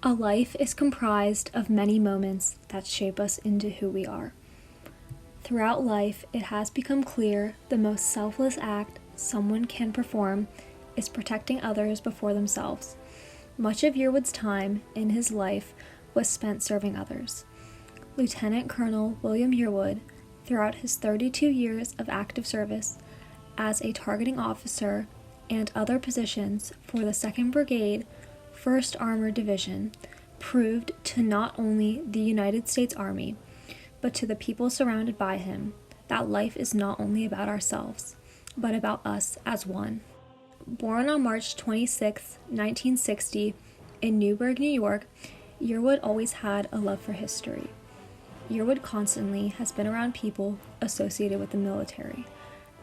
A life is comprised of many moments that shape us into who we are. Throughout life, it has become clear the most selfless act someone can perform is protecting others before themselves. Much of Yearwood's time in his life was spent serving others. Lieutenant Colonel William Yearwood, throughout his 32 years of active service as a targeting officer and other positions for the 2nd Brigade, 1st Armored Division, proved to not only the United States Army, but to the people surrounded by him, that life is not only about ourselves, but about us as one. Born on March 26, 1960, in Newburgh, New York, Yearwood always had a love for history. Yearwood constantly has been around people associated with the military,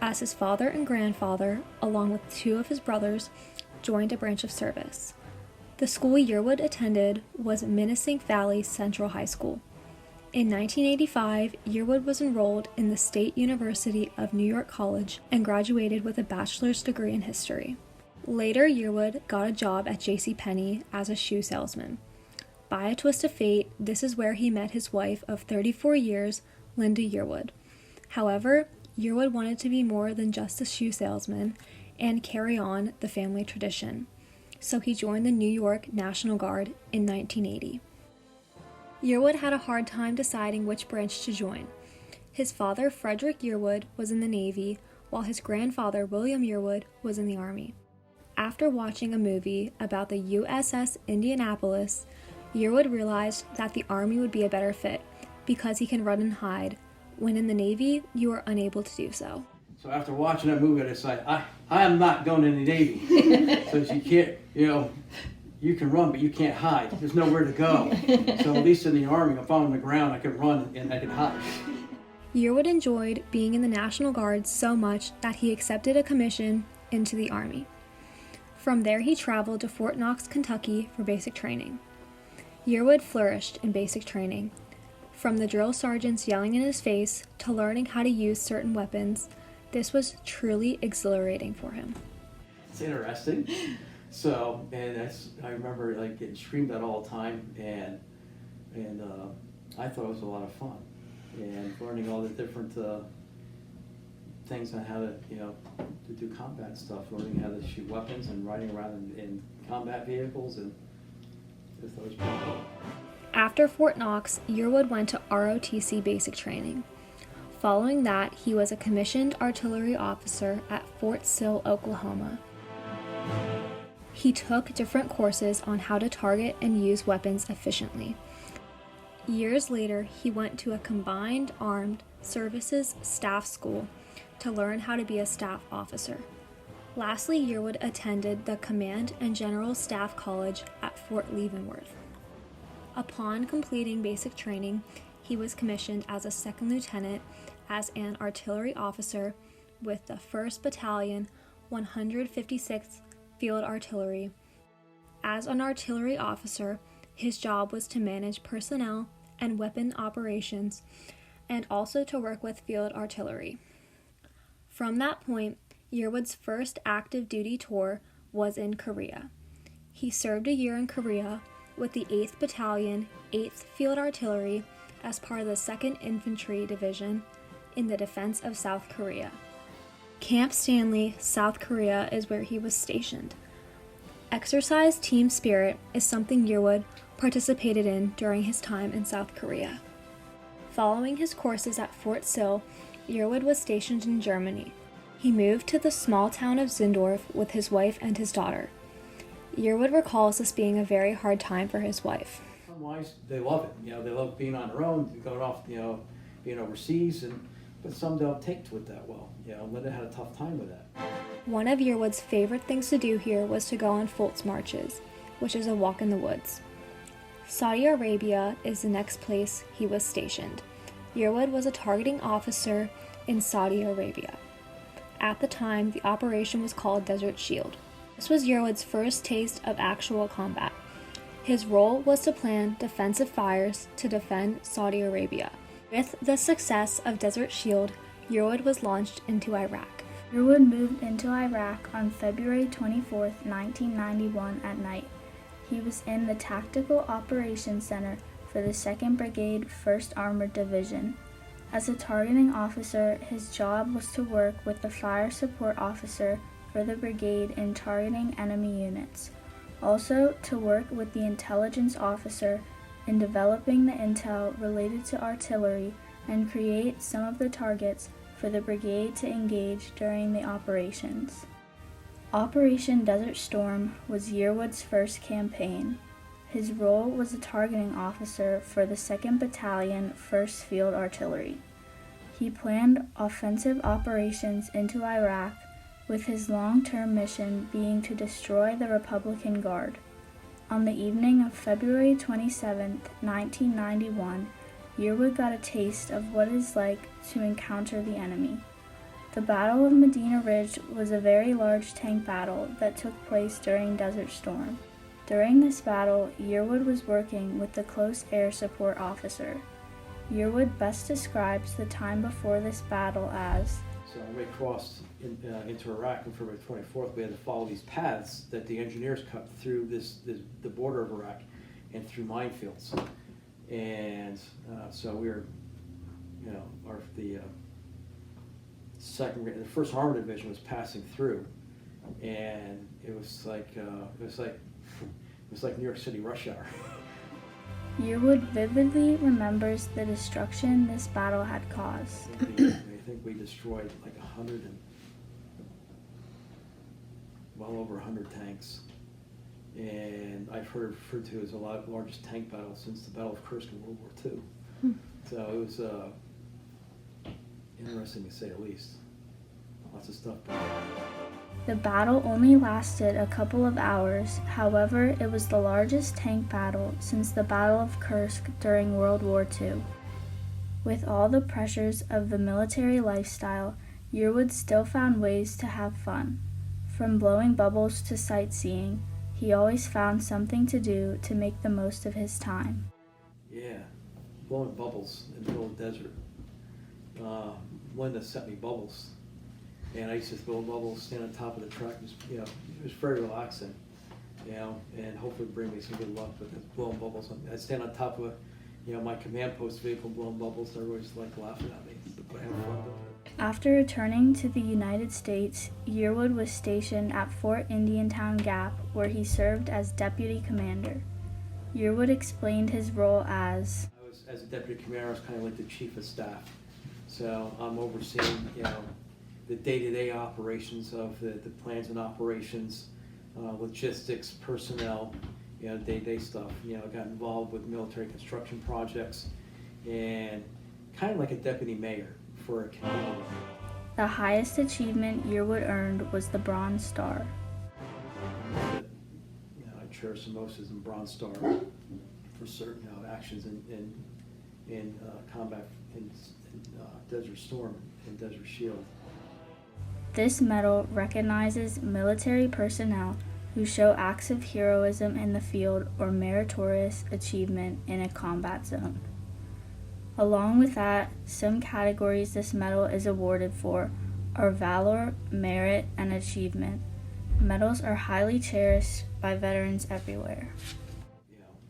as his father and grandfather, along with 2 of his brothers, joined a branch of service. The school Yearwood attended was Minnesink Valley Central High School. In 1985, Yearwood was enrolled in the State University of New York College and graduated with a bachelor's degree in history. Later, Yearwood got a job at JCPenney as a shoe salesman. By a twist of fate, this is where he met his wife of 34 years, Linda Yearwood. However, Yearwood wanted to be more than just a shoe salesman and carry on the family tradition, so he joined the New York National Guard in 1980. Yearwood had a hard time deciding which branch to join. His father, Frederick Yearwood, was in the Navy, while his grandfather, William Yearwood, was in the Army. After watching a movie about the USS Indianapolis, Yearwood realized that the Army would be a better fit because he can run and hide, when in the Navy, you are unable to do so. So after watching that movie, I decided, I am not going in the Navy. So you can't, you can run, but you can't hide. There's nowhere to go. So at least in the Army, if I'm on the ground, I could run and I could hide. Yearwood enjoyed being in the National Guard so much that he accepted a commission into the Army. From there, he traveled to Fort Knox, Kentucky for basic training. Yearwood flourished in basic training. From the drill sergeants yelling in his face to learning how to use certain weapons, this was truly exhilarating for him. It's interesting. So, and I remember getting screamed at all the time, and I thought it was a lot of fun, and learning all the different things on how to do combat stuff, learning how to shoot weapons and riding around in combat vehicles, and I thought it was pretty cool. After Fort Knox, Yearwood went to ROTC basic training. Following that, he was a commissioned artillery officer at Fort Sill, Oklahoma. He took different courses on how to target and use weapons efficiently. Years later, he went to a combined armed services staff school to learn how to be a staff officer. Lastly, Yearwood attended the Command and General Staff College at Fort Leavenworth. Upon completing basic training, he was commissioned as a 2nd lieutenant as an artillery officer with the 1st Battalion, 156th Field Artillery. As an artillery officer, his job was to manage personnel and weapon operations, and also to work with field artillery. From that point, Yearwood's first active duty tour was in Korea. He served a year in Korea with the 8th Battalion, 8th Field Artillery as part of the 2nd Infantry Division in the defense of South Korea. Camp Stanley, South Korea is where he was stationed. Exercise team spirit is something Yearwood participated in during his time in South Korea. Following his courses at Fort Sill, Yearwood was stationed in Germany. He moved to the small town of Zindorf with his wife and his daughter. Yearwood recalls this being a very hard time for his wife. Some wives, they love it. They love being on their own, going off, being overseas, but some don't take to it that well. Linda had a tough time with that. One of Yearwood's favorite things to do here was to go on Fultz marches, which is a walk in the woods. Saudi Arabia is the next place he was stationed. Yearwood was a targeting officer in Saudi Arabia. At the time, the operation was called Desert Shield. This was Yearwood's first taste of actual combat. His role was to plan defensive fires to defend Saudi Arabia. With the success of Desert Shield, Yearwood was launched into Iraq. Yearwood moved into Iraq on February 24, 1991 at night. He was in the Tactical Operations Center for the 2nd Brigade, 1st Armored Division. As a targeting officer, his job was to work with the fire support officer for the brigade in targeting enemy units. Also, to work with the intelligence officer in developing the intel related to artillery and create some of the targets for the brigade to engage during the operations. Operation Desert Storm was Yearwood's first campaign. His role was a targeting officer for the 2nd Battalion, 1st Field Artillery. He planned offensive operations into Iraq, with his long-term mission being to destroy the Republican Guard. On the evening of February 27, 1991, Yearwood got a taste of what it is like to encounter the enemy. The Battle of Medina Ridge was a very large tank battle that took place during Desert Storm. During this battle, Yearwood was working with the Close Air Support Officer. Yearwood best describes the time before this battle as, So when we crossed into Iraq on February 24th, we had to follow these paths that the engineers cut through the border of Iraq and through minefields. And so we were, the the 1st Armored Division was passing through, and it was like New York City rush hour. Yearwood vividly remembers the destruction this battle had caused. I think we destroyed like well over 100 tanks. And I've heard referred to as the largest tank battle since the Battle of Kursk in World War II. So it was interesting to say the least. Lots of stuff. The battle only lasted a couple of hours. However, it was the largest tank battle since the Battle of Kursk during World War II. With all the pressures of the military lifestyle, Yearwood still found ways to have fun. From blowing bubbles to sightseeing, he always found something to do to make the most of his time. Yeah, blowing bubbles in the middle of the desert. Linda sent me bubbles, and I used to blow bubbles, stand on top of the truck. It was very relaxing, and hopefully bring me some good luck with blowing bubbles. I'd stand on top of my command post vehicle blowing bubbles, and everybody's like laughing at me, but I had fun with it. After returning to the United States, Yearwood was stationed at Fort Indiantown Gap, where he served as deputy commander. Yearwood explained his role as, As a deputy commander, I was kind of like the chief of staff. So I'm overseeing, the day-to-day operations of the plans and operations, logistics, personnel, day-to-day stuff. Got involved with military construction projects, and kind of like a deputy mayor for a community. the highest achievement Yearwood earned was the Bronze Star. I cherish the most is the Bronze Star for certain actions in combat in Desert Storm and Desert Shield. This medal recognizes military personnel who show acts of heroism in the field or meritorious achievement in a combat zone. Along with that, some categories this medal is awarded for are valor, merit, and achievement. Medals are highly cherished by veterans everywhere.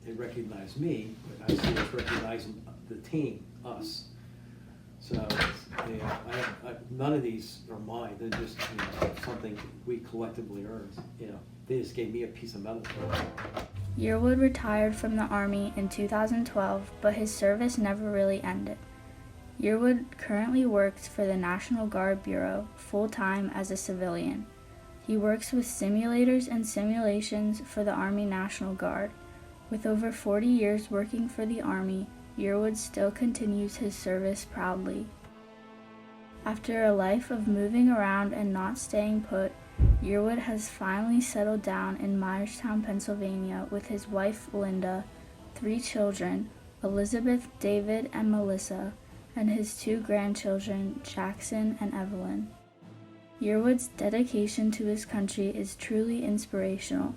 They recognize me, but I see it's recognizing the team, us. So none of these are mine. They're just something we collectively earned. They just gave me a piece of metal. Yearwood retired from the Army in 2012, but his service never really ended. Yearwood currently works for the National Guard Bureau full-time as a civilian. He works with simulators and simulations for the Army National Guard. With over 40 years working for the Army, Yearwood still continues his service proudly. After a life of moving around and not staying put, Yearwood has finally settled down in Myerstown, Pennsylvania with his wife Linda, 3 children, Elizabeth, David, and Melissa, and his 2 grandchildren, Jackson and Evelyn. Yearwood's dedication to his country is truly inspirational.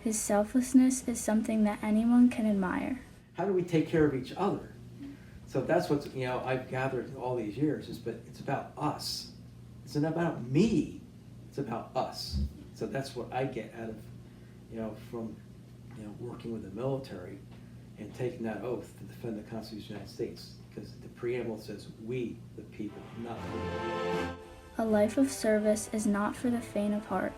His selflessness is something that anyone can admire. How do we take care of each other? So that's what I've gathered all these years. It's about us. It's not about me. It's about us. So that's what I get out of from working with the military and taking that oath to defend the Constitution of the United States, because the preamble says, "We, the people," not we. A life of service is not for the faint of heart.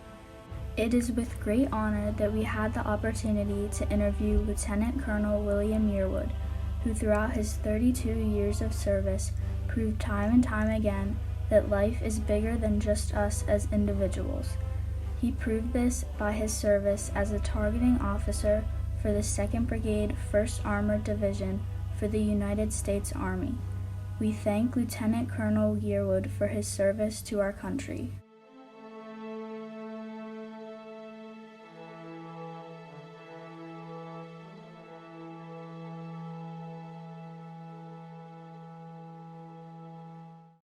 It is with great honor that we had the opportunity to interview Lieutenant Colonel William Yearwood, who throughout his 32 years of service proved time and time again that life is bigger than just us as individuals. He proved this by his service as a targeting officer for the 2nd Brigade, 1st Armored Division for the United States Army. We thank Lieutenant Colonel Yearwood for his service to our country.